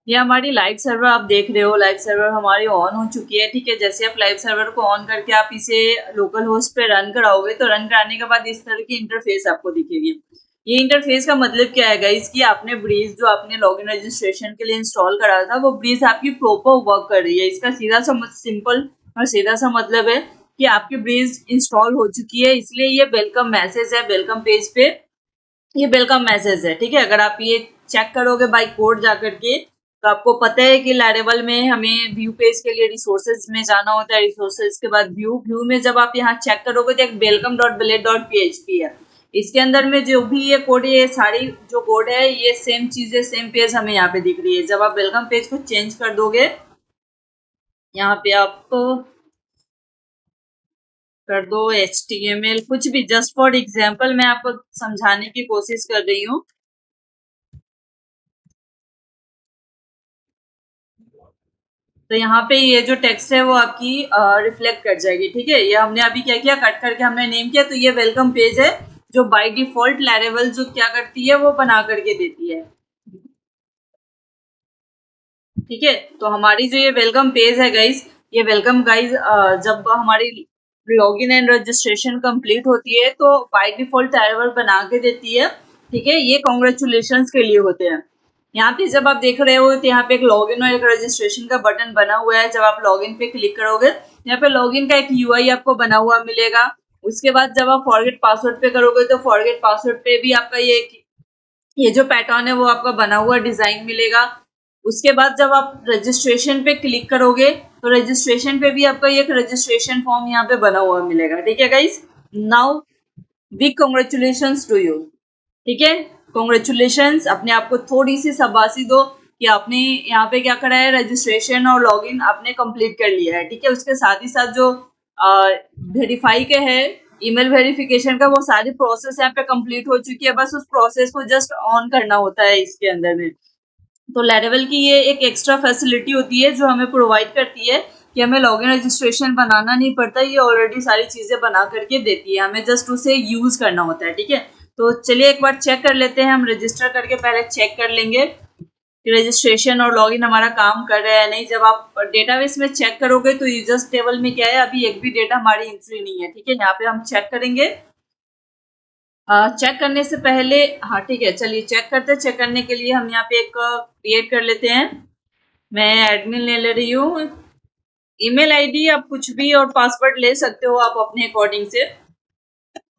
ये हमारी live server आप देख रहे हो, लाइव सर्वर हमारी ऑन हो चुकी है। ठीक है, जैसे आप लाइव सर्वर को ऑन करके आप इसे लोकल होस्ट पे रन कराओगे तो रन कराने के बाद इस तरह की इंटरफेस आपको दिखेगी। ये इंटरफेस का मतलब क्या है गाइस कि आपने ब्रीज जो आपने लॉगिन रजिस्ट्रेशन के लिए इंस्टॉल करा था वो ब्रीज आपकी प्रॉपर वर्क कर रही है। इसका सीधा सा सिंपल और सीधा सा मतलब है कि आपकी ब्रीज इंस्टॉल हो चुकी है, इसलिए ये वेलकम मैसेज है वेलकम पेज पे, ये वेलकम मैसेज है। ठीक है, अगर आप ये चेक करोगे बाय कोड जा करके तो आपको पता है कि लैरेवल में हमें व्यू पेज के लिए रिसोर्सेज में जाना होता है। रिसोर्सेज के बाद व्यू में जब आप यहाँ चेक करोगे तो एक वेलकम डॉट बिलेट डॉट php है। इसके अंदर में जो भी ये कोड, ये सारी जो कोड है ये सेम चीजें, सेम पेज हमें यहाँ पे दिख रही है। जब आप वेलकम पेज को चेंज कर दोगे, यहाँ पे आपको कर दो HTML कुछ भी, जस्ट फॉर एग्जाम्पल मैं आपको समझाने की कोशिश कर रही हूँ। तो यहाँ पे ये जो टेक्स्ट है वो आपकी रिफ्लेक्ट कर जाएगी। ठीक है, ये हमने अभी क्या किया, कट करके हमने नेम किया, तो ये वेलकम पेज है जो बाय डिफॉल्ट लैरेवल जो क्या करती है वो बना करके देती है। ठीक है, तो हमारी जो ये वेलकम पेज है गाइस, ये वेलकम गाइस जब हमारी लॉगिन एंड रजिस्ट्रेशन कंप्लीट होती है तो बाय डिफॉल्ट लैरेवल बना के देती है। ठीक है, ये कॉन्ग्रेचुलेशंस के लिए होते हैं। यहाँ पे जब आप देख रहे हो तो यहाँ पे एक लॉगिन और एक रजिस्ट्रेशन का बटन बना हुआ है। जब आप लॉगिन पे क्लिक करोगे, यहाँ पे लॉगिन का एक यूआई आपको बना हुआ मिलेगा। उसके बाद जब आप फॉरगेट पासवर्ड पे करोगे तो फॉरगेट पासवर्ड पे भी आपका ये जो पैटर्न है वो आपका बना हुआ डिजाइन मिलेगा। उसके बाद जब आप रजिस्ट्रेशन पे क्लिक करोगे तो रजिस्ट्रेशन पे भी आपका एक रजिस्ट्रेशन फॉर्म यहाँ पे बना हुआ मिलेगा। ठीक है guys, now big congratulations to you. ठीक है, कॉन्ग्रेचुलेशंस, अपने आप को थोड़ी सी शाबाशी दो कि आपने यहाँ पे क्या करा है, रजिस्ट्रेशन और लॉगिन आपने कंप्लीट कर लिया है। ठीक है, उसके साथ ही साथ जो वेरीफाई के है, ईमेल वेरिफिकेशन का, वो सारी प्रोसेस यहाँ पे कंप्लीट हो चुकी है। बस उस प्रोसेस को जस्ट ऑन करना होता है इसके अंदर में। तो लैरेवल की ये एक एक्स्ट्रा फैसिलिटी होती है जो हमें प्रोवाइड करती है कि हमें लॉगिन रजिस्ट्रेशन बनाना नहीं पड़ता, ये ऑलरेडी सारी चीजें बना करके देती है, हमें जस्ट उसे यूज करना होता है। ठीक है, तो चलिए एक बार चेक कर लेते हैं, हम रजिस्टर करके पहले चेक कर लेंगे कि रजिस्ट्रेशन और लॉगिन हमारा काम कर रहा है नहीं। जब आप डेटाबेस में चेक करोगे तो यूजर्स टेबल में क्या है, अभी एक भी डेटा हमारी एंट्री नहीं है। ठीक है, यहाँ पे हम चेक करेंगे। चेक करने से पहले, हाँ ठीक है, चलिए चेक करते हैं। चेक करने के लिए हम यहाँ पे एक क्रिएट कर लेते हैं। मैं एडमिन ले रही हूँ। ईमेल आईडी आप कुछ भी और पासवर्ड ले सकते हो आप अपने अकॉर्डिंग से।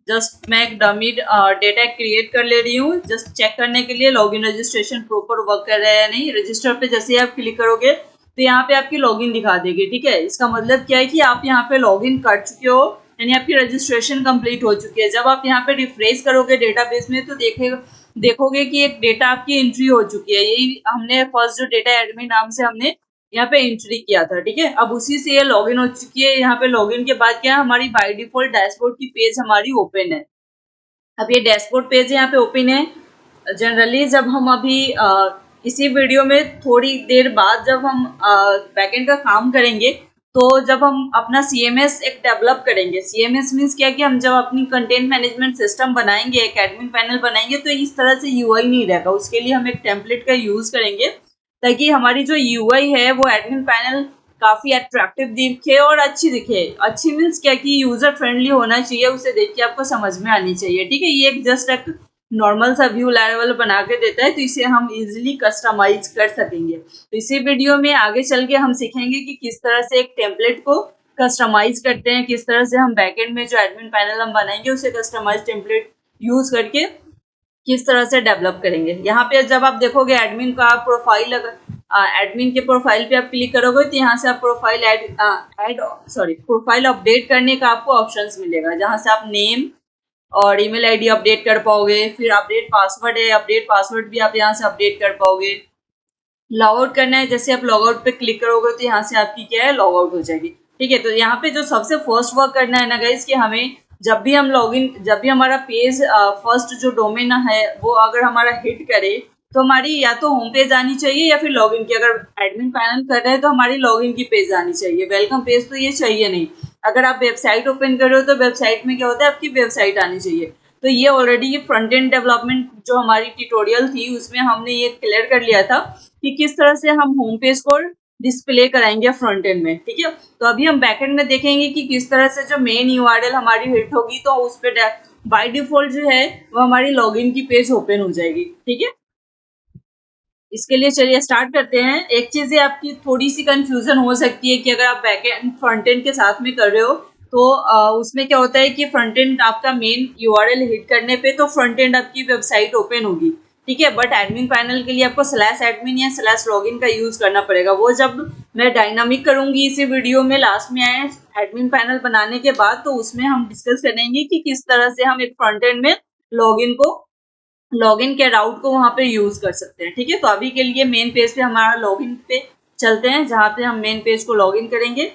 जस्ट मैं एक डमी डेटा क्रिएट कर ले रही हूँ जस्ट चेक करने के लिए लॉगिन रजिस्ट्रेशन प्रॉपर वर्क कर रहा है या नहीं। रजिस्टर पे जैसे ही आप क्लिक करोगे तो यहाँ पे आपकी लॉगिन दिखा देगी। ठीक है, इसका मतलब क्या है कि आप यहाँ पे लॉगिन कर चुके हो, यानी आपकी रजिस्ट्रेशन कंप्लीट हो चुकी है। जब आप यहाँ पे रिफ्रेश करोगे डेटाबेस में तो देखोगे कि एक डेटा आपकी एंट्री हो चुकी है। यही हमने फर्स्ट जो डेटा एडमिन नाम से हमने यहाँ पे एंट्री किया था। ठीक है, अब उसी से ये लॉगिन हो चुकी है। यहाँ पे लॉगिन के बाद क्या है, हमारी बाय डिफॉल्ट डैशबोर्ड की पेज हमारी ओपन है। अब ये डैशबोर्ड पेज यहाँ पे ओपन है। जनरली जब हम अभी इसी वीडियो में थोड़ी देर बाद जब हम बैकएंड का काम करेंगे तो जब हम अपना CMS एक डेवलप करेंगे, CMS मीन्स क्या कि हम जब अपनी कंटेंट मैनेजमेंट सिस्टम बनाएंगे, एक एडमिन पैनल बनाएंगे तो इस तरह से UI नहीं रहेगा। उसके लिए हम एक टेम्पलेट का यूज करेंगे ताकि हमारी जो UI है वो एडमिन पैनल काफी अट्रैक्टिव दिखे और अच्छी दिखे। अच्छी मीन्स क्या कि यूजर फ्रेंडली होना चाहिए, उसे देख के आपको समझ में आनी चाहिए। ठीक है, ये एक जस्ट एक नॉर्मल सा व्यू लेवल बना के देता है तो इसे हम इजीली कस्टमाइज कर सकेंगे। तो इसी वीडियो में आगे चल के हम सीखेंगे कि किस तरह से एक टेम्पलेट को कस्टमाइज करते हैं, किस तरह से हम बैकएंड में जो एडमिन पैनल हम बनाएंगे उसे कस्टमाइज टेम्पलेट यूज करके किस तरह से डेवलप करेंगे। यहाँ पे जब आप देखोगे एडमिन का प्रोफाइल, अगर एडमिन के प्रोफाइल पे आप क्लिक करोगे तो यहाँ से आप प्रोफाइल अपडेट करने का आपको ऑप्शंस मिलेगा, जहाँ से आप नेम और ईमेल आईडी अपडेट कर पाओगे। फिर अपडेट पासवर्ड है, अपडेट पासवर्ड भी आप यहाँ से अपडेट कर पाओगे। लॉग आउट करना है, जैसे आप लॉग आउट पे क्लिक करोगे तो यहाँ से आपकी क्या है, लॉग आउट हो जाएगी। ठीक है, तो यहाँ पे जो सबसे फर्स्ट वर्क करना है ना गाइस कि हमें जब भी हमारा पेज फर्स्ट जो डोमेन है वो अगर हमारा हिट करे तो हमारी या तो होम पेज आनी चाहिए या फिर लॉगिन की। अगर एडमिन पैनल कर रहे हैं तो हमारी लॉगिन की पेज आनी चाहिए, वेलकम पेज तो ये चाहिए नहीं। अगर आप वेबसाइट ओपन कर रहे हो तो वेबसाइट में क्या होता है, आपकी वेबसाइट आनी चाहिए। तो ये ऑलरेडी ये फ्रंट एंड डेवलपमेंट जो हमारी ट्यूटोरियल थी उसमें हमने ये क्लियर कर लिया था कि किस तरह से हम होम पेज को डिस्प्ले कराएंगे फ्रंट एंड में, ठीक है। तो अभी हम बैक एंड में देखेंगे कि किस तरह से जो मेन यूआरएल हमारी हिट होगी तो उस पर बाय डिफॉल्ट जो है वो हमारी लॉगिन की पेज ओपन हो जाएगी, ठीक है। इसके लिए चलिए स्टार्ट करते हैं। एक चीज़ है, आपकी थोड़ी सी कंफ्यूजन हो सकती है कि अगर आप बैक एंड फ्रंट एंड के साथ में कर रहे हो तो उसमें क्या होता है कि फ्रंट एंड आपका मेन यूआरएल हिट करने पे तो फ्रंट एंड आपकी वेबसाइट ओपन होगी, ठीक है। बट एडमिन पैनल के लिए आपको स्लैश एडमिन या स्लैश लॉगिन का यूज करना पड़ेगा। वो जब मैं डायनामिक करूंगी इसी वीडियो में लास्ट में आए एडमिन पैनल बनाने के बाद, तो उसमें हम डिस्कस करेंगे कि किस तरह से हम एक फ्रंट एंड में लॉगिन के राउट को वहां पे यूज कर सकते हैं, ठीक है। तो अभी के लिए मेन पेज पे हमारा लॉगिन पे चलते हैं, जहां पे हम मेन पेज को लॉगिन करेंगे।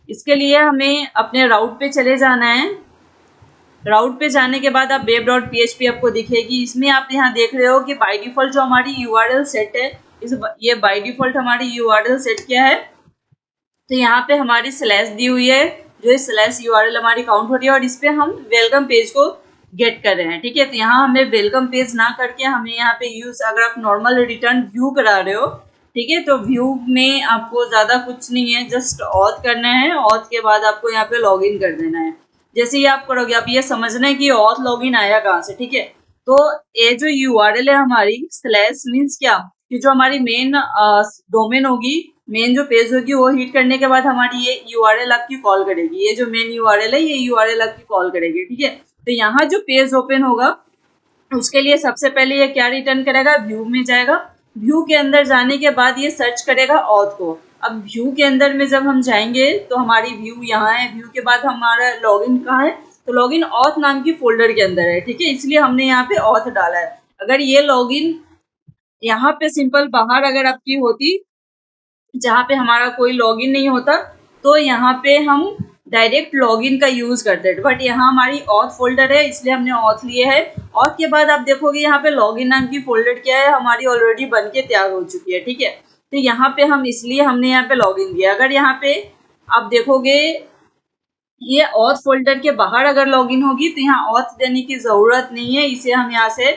इसके लिए हमें अपने राउट पे चले जाना है। राउट पे जाने के बाद आप web.php आपको दिखेगी। इसमें आप यहाँ देख रहे हो कि बाय डिफॉल्ट जो हमारी यूआरएल सेट है, ये बाय डिफॉल्ट हमारी यूआरएल सेट क्या है, तो यहाँ पे हमारी स्लैश दी हुई है, जो स्लैश यूआरएल हमारी काउंट हो रही है और इस पे हम वेलकम पेज को गेट कर रहे हैं, ठीक है। तो यहाँ हमें वेलकम पेज ना करके हमें यहाँ पे यूज, अगर आप नॉर्मल रिटर्न व्यू करा रहे हो, ठीक है, तो व्यू में आपको ज़्यादा कुछ नहीं है, जस्ट ऑथ करना है। ऑथ के बाद आपको यहाँ पे लॉगिन कर देना है। जैसे ही आप करोगे, आप ये समझना है कि ऑथ लॉगिन आया कहाँ से, ठीक है। तो ये जो यूआरएल है हमारी, स्लैश मीन्स क्या, कि जो हमारी मेन डोमेन होगी, मेन जो पेज होगी, वो हिट करने के बाद हमारी ये यूआरएल आपकी कॉल करेगी। ये जो मेन यूआरएल है, ये यूआरएल आपकी कॉल करेगी, ठीक है। तो यहाँ जो पेज ओपन होगा उसके लिए सबसे पहले ये क्या रिटर्न करेगा, व्यू में जाएगा। व्यू के अंदर जाने के बाद ये सर्च करेगा ऑथ को। अब व्यू के अंदर में जब हम जाएंगे तो हमारी व्यू यहाँ है। व्यू के बाद हमारा लॉगिन कहाँ है, तो लॉगिन ऑथ नाम की फोल्डर के अंदर है, ठीक है। इसलिए हमने यहाँ पे ऑथ डाला है। अगर ये लॉगिन यहाँ पे सिंपल बाहर अगर आपकी होती, जहाँ पे हमारा कोई लॉगिन नहीं होता, तो यहाँ पे हम डायरेक्ट लॉगिन का यूज करते हैं। बट यहाँ हमारी ऑथ फोल्डर है, इसलिए हमने ऑथ लिए है। ऑथ के बाद आप देखोगे यहाँ पे लॉगिन नाम की फोल्डर क्या है, हमारी ऑलरेडी बन के तैयार हो चुकी है, ठीक है। तो यहाँ पे हम इसलिए हमने यहाँ पे लॉगिन दिया। अगर यहाँ पे आप देखोगे ये ऑथ फोल्डर के बाहर अगर लॉगिन होगी तो यहाँ ऑथ देने की जरूरत नहीं है। इसे हम यहाँ से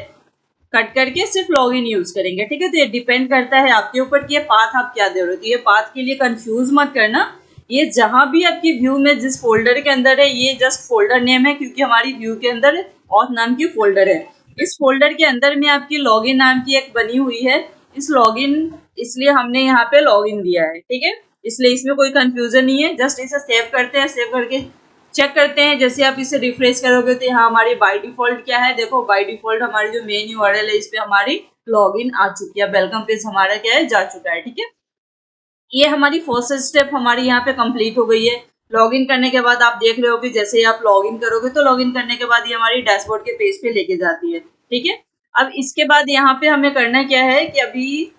कट करके सिर्फ लॉगिन यूज करेंगे, ठीक है। तो ये डिपेंड करता है आपके ऊपर कि ये पाथ आप क्या दे रहे हो। तो ये पाथ के लिए कंफ्यूज मत करना। ये जहां भी आपकी व्यू में जिस फोल्डर के अंदर है, ये जस्ट फोल्डर नेम है, क्योंकि हमारी व्यू के अंदर ऑथ नाम की फोल्डर है। इस फोल्डर के अंदर में आपकी लॉगिन नाम की एक बनी हुई है। इस लॉगिन, इसलिए हमने यहाँ पे लॉगिन दिया है, ठीक है। इसलिए इसमें कोई कंफ्यूजन नहीं है। जस्ट इसे सेव करते हैं, सेव करके चेक करते हैं। जैसे आप इसे रिफ्रेश करोगे तो यहाँ हमारी बाय डिफॉल्ट क्या है, देखो बाय डिफॉल्ट हमारी जो मेन यूआरएल है, इस पे हमारी लॉगिन आ चुकी है, वेलकम पेज हमारा क्या है, जा चुका है, ठीक है। ये हमारी फर्स्ट स्टेप हमारी यहाँ पे कंप्लीट हो गई है। लॉगिन करने के बाद आप देख रहे हो कि जैसे ही आप लॉगिन करोगे तो लॉगिन करने के बाद ये हमारी डैशबोर्ड के पेज पे लेके जाती है, ठीक है। अब इसके बाद यहाँ पे हमें करना क्या है कि अभी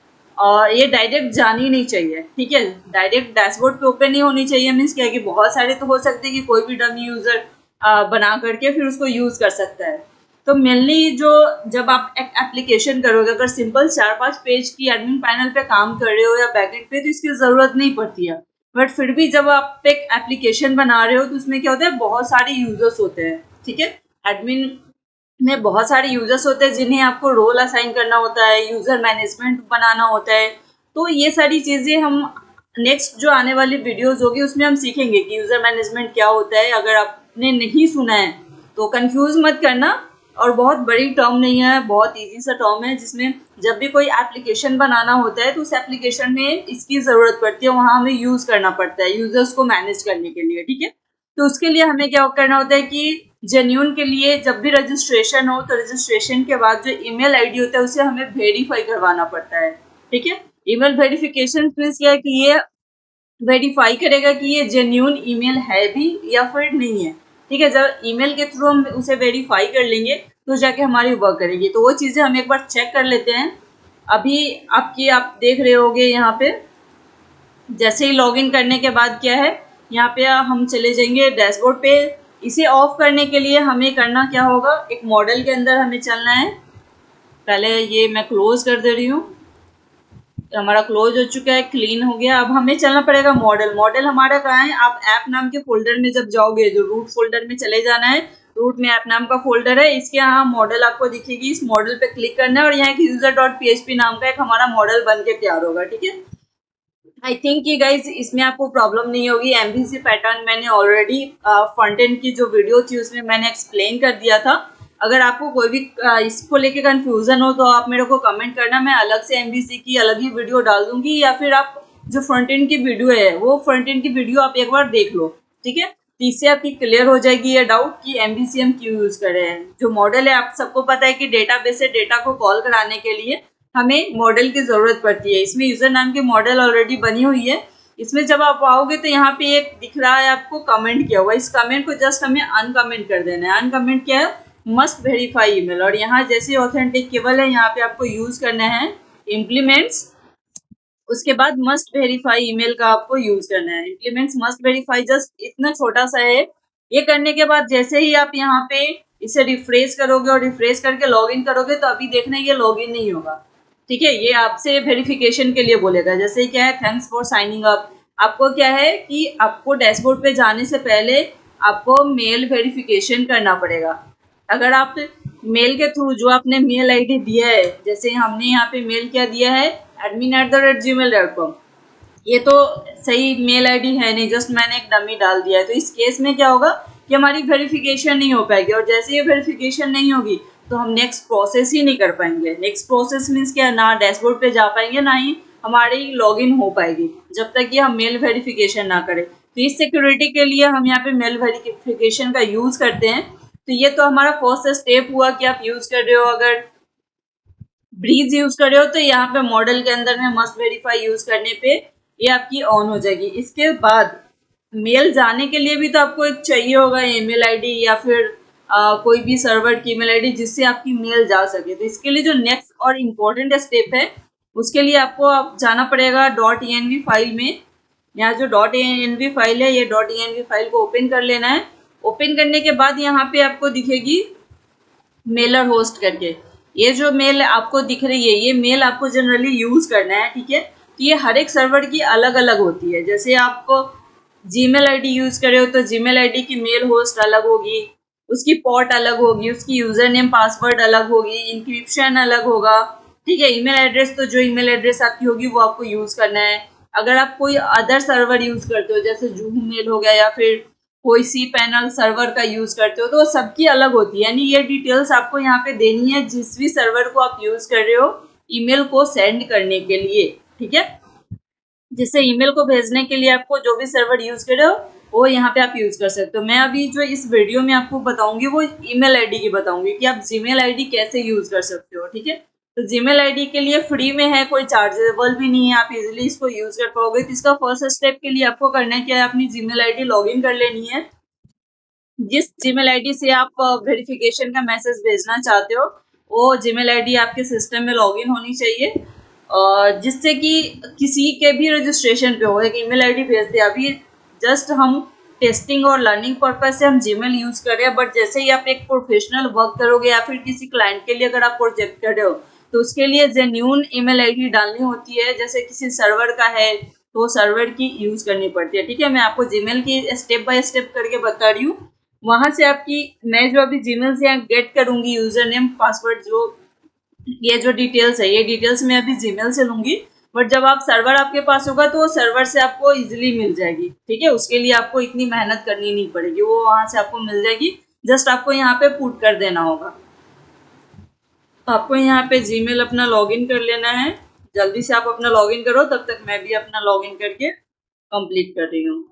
ये डायरेक्ट जानी नहीं चाहिए, ठीक है। डायरेक्ट डैशबोर्ड पे ओपन नहीं होनी चाहिए। मीन्स क्या है कि बहुत सारे तो हो सकते हैं कि कोई भी डमी यूजर बना करके फिर उसको यूज कर सकता है। तो मेनली जो, जब आप एक एप्लीकेशन करोगे, अगर सिंपल 4-5 पेज की एडमिन पैनल पे काम कर रहे हो या बैकएंड पे, तो इसकी जरूरत नहीं पड़ती है। बट फिर भी जब आप एक एप्लीकेशन बना रहे हो तो उसमें क्या होता है, बहुत सारे यूजर्स होते हैं, ठीक है। एडमिन में बहुत सारे यूजर्स होते हैं जिन्हें आपको रोल असाइन करना होता है, यूजर मैनेजमेंट बनाना होता है। तो ये सारी चीजें हम नेक्स्ट जो आने वाली वीडियोस होगी उसमें हम सीखेंगे कि यूजर मैनेजमेंट क्या होता है। अगर आपने नहीं सुना है तो कंफ्यूज मत करना। और बहुत बड़ी टर्म नहीं है, बहुत इजी सा टर्म है, जिसमें जब भी कोई एप्लीकेशन बनाना होता है तो उस एप्लीकेशन में इसकी ज़रूरत पड़ती है, वहाँ हमें यूज़ करना पड़ता है यूज़र्स को मैनेज करने के लिए, ठीक है। तो उसके लिए हमें क्या करना होता है कि जेन्यून के लिए जब भी रजिस्ट्रेशन हो तो रजिस्ट्रेशन के बाद जो ईमेल आईडी होता है उसे हमें वेरीफाई करवाना पड़ता है, ठीक है। ईमेल वेरिफिकेशन मीन्स क्या है कि ये वेरीफाई करेगा कि ये जेन्यून ईमेल है भी या फिर नहीं है, ठीक है। जब ईमेल के थ्रू हम उसे वेरीफाई कर लेंगे तो जाके हमारी वर्क करेगी। तो वो चीज़ें हम एक बार चेक कर लेते हैं। अभी आप देख रहे होगे यहाँ पे, जैसे ही लॉगिन करने के बाद क्या है, यहाँ पे हम चले जाएंगे डैशबोर्ड पे। इसे ऑफ करने के लिए हमें करना क्या होगा, एक मॉडल के अंदर हमें चलना है। पहले ये मैं क्लोज कर दे रही हूँ, हमारा क्लोज हो चुका है, क्लीन हो गया। अब हमें चलना पड़ेगा मॉडल। मॉडल हमारा कहाँ है, आप ऐप नाम के फोल्डर में जब जाओगे, जो रूट फोल्डर में चले जाना है, रूट में ऐप नाम का फोल्डर है, इसके यहाँ मॉडल आपको दिखेगी, इस मॉडल पे क्लिक करना है और यहाँ एक user.php नाम का एक हमारा मॉडल बन के तैयार होगा। ठीक है, आई थिंक कि गाइज इसमें आपको प्रॉब्लम नहीं होगी। एमवीसी पैटर्न मैंने ऑलरेडी फ्रंट एंड की जो वीडियो थी उसमें मैंने एक्सप्लेन कर दिया था। अगर आपको कोई भी इसको लेके कंफ्यूजन हो तो आप मेरे को कमेंट करना, मैं अलग से एमवीसी की अलग ही वीडियो डाल दूंगी, या फिर आप जो फ्रंट एंड की वीडियो है वो फ्रंट एंड की वीडियो आप एक बार देख लो। ठीक है, तो इससे आपकी क्लियर हो जाएगी ये डाउट कि एमवीसी हम क्यों यूज कर रहे हैं। जो मॉडल है आप सबको पता है कि डेटाबेस से डेटा को कॉल कराने के लिए हमें मॉडल की जरूरत पड़ती है। इसमें यूजर नाम की मॉडल ऑलरेडी बनी हुई है। इसमें जब आप आओगे तो यहाँ पे एक दिख रहा है आपको कमेंट किया हुआ, इस कमेंट को जस्ट हमें अनकमेंट कर देना है। अनकमेंट क्या है, मस्ट वेरीफाई ईमेल, और यहाँ जैसे ऑथेंटिकेबल है यहाँ पे आपको यूज करना है इम्प्लीमेंट्स, उसके बाद मस्ट वेरीफाई ईमेल का आपको यूज करना है। इम्प्लीमेंट्स मस्ट वेरीफाई जस्ट इतना छोटा सा है। ये करने के बाद जैसे ही आप यहाँ पे इसे रिफ्रेश करोगे और रिफ्रेश करके लॉगिन करोगे तो अभी देखना ये लॉगिन नहीं होगा। ठीक है, ये आपसे वेरिफिकेशन के लिए बोलेगा। जैसे क्या है, थैंक्स फॉर साइनिंग अप। आपको क्या है कि आपको डैशबोर्ड पे जाने से पहले आपको मेल वेरिफिकेशन करना पड़ेगा। अगर आप मेल के थ्रू जो आपने मेल आईडी दिया है, जैसे हमने यहाँ पे मेल क्या दिया है, admin@gmail.com, ये तो सही मेल आईडी है नहीं, जस्ट मैंने एक डमी डाल दिया है। तो इस केस में क्या होगा कि हमारी वेरिफिकेशन नहीं हो पाएगी, और जैसे ये वेरिफिकेशन नहीं होगी तो हम नेक्स्ट प्रोसेस ही नहीं कर पाएंगे। नेक्स्ट प्रोसेस मीन्स क्या, ना डैशबोर्ड पे जा पाएंगे ना ही हमारी लॉगिन हो पाएगी जब तक कि हम मेल वेरिफिकेशन ना करें। तो इस सिक्योरिटी के लिए हम यहाँ पे मेल वेरिफिकेशन का यूज करते हैं। तो ये तो हमारा फर्स्ट स्टेप हुआ कि आप यूज कर रहे हो। अगर ब्रीज यूज कर रहे हो तो यहाँ पे मॉडल के अंदर में मस्ट वेरीफाई यूज करने पे ये आपकी ऑन हो जाएगी। इसके बाद मेल जाने के लिए भी तो आपको एक चाहिए होगा ईमेल आईडी, या फिर कोई भी सर्वर की ईमेल आईडी जिससे आपकी मेल जा सके। तो इसके लिए जो नेक्स्ट और इम्पोर्टेंट स्टेप है उसके लिए आपको आप जाना पड़ेगा .env फाइल में। यहाँ जो .env फाइल है, ये .env फाइल को ओपन कर लेना है। ओपन करने के बाद यहाँ पे आपको दिखेगी मेलर होस्ट करके। ये जो मेल आपको दिख रही है ये मेल आपको जनरली यूज करना है। ठीक है, तो ये हर एक सर्वर की अलग अलग होती है। जैसे आपको जीमेल आईडी यूज कर रहे हो तो जीमेल आईडी की मेल होस्ट अलग होगी, उसकी पोर्ट अलग होगी, उसकी यूजर नेम पासवर्ड अलग होगी, इंक्रिप्शन अलग होगा। ठीक है, ईमेल एड्रेस तो जो ईमेल एड्रेस आपकी होगी वो आपको यूज करना है। अगर आप कोई अदर सर्वर यूज करते हो जैसे जूम मेल हो गया या फिर कोई सी पैनल सर्वर का यूज करते हो तो वो सबकी अलग होती है। यानी ये डिटेल्स आपको यहाँ पे देनी है जिस भी सर्वर को आप यूज कर रहे हो ईमेल को सेंड करने के लिए। ठीक है, जिससे ईमेल को भेजने के लिए आपको जो भी सर्वर यूज कर रहे हो वो यहाँ पे आप यूज कर सकते हो। मैं अभी जो इस वीडियो में आपको बताऊंगी वो ईमेल आईडी की बताऊंगी कि आप जीमेल आईडी कैसे यूज कर सकते हो। ठीक है, तो जीमेल आईडी के लिए फ्री में है, कोई चार्जेबल भी नहीं है, आप इजीली इसको यूज कर पाओगे। तो इसका फर्स्ट स्टेप के लिए आपको करना है क्या है, अपनी जीमेल आईडी लॉगिन कर लेनी है। जिस जीमेल आईडी से आप वेरिफिकेशन का मैसेज भेजना चाहते हो वो जीमेल आईडी आपके सिस्टम में लॉगिन होनी चाहिए, जिससे कि किसी के भी रजिस्ट्रेशन पे हो एक ईमेल आईडी भेजते हैं। अभी जस्ट हम टेस्टिंग और लर्निंग पर्पज से हम जीमेल यूज कर रहे हैं, बट जैसे ही आप एक प्रोफेशनल वर्क करोगे या फिर किसी क्लाइंट के लिए अगर आप प्रोजेक्ट कर रहे हो तो उसके लिए जेन्यून ईमेल आईडी डालनी होती है। जैसे किसी सर्वर का है तो सर्वर की यूज करनी पड़ती है। ठीक है, मैं आपको जीमेल की स्टेप बाय स्टेप करके बता रही हूँ। वहां से आपकी मैं जो अभी जीमेल से यहाँ गेट करूंगी यूजर नेम पासवर्ड, जो ये जो डिटेल्स है ये डिटेल्स मैं अभी जीमेल से लूंगी, बट जब आप सर्वर आपके पास होगा तो वो सर्वर से आपको इजीली मिल जाएगी। ठीक है, उसके लिए आपको इतनी मेहनत करनी नहीं पड़ेगी, वो वहां से आपको मिल जाएगी। जस्ट आपको यहाँ पे पुट कर देना होगा। तो आपको यहाँ पे जीमेल अपना लॉगिन कर लेना है। जल्दी से आप अपना लॉगिन करो, तब तक मैं भी अपना लॉगिन करके कंप्लीट कर रही हूँ।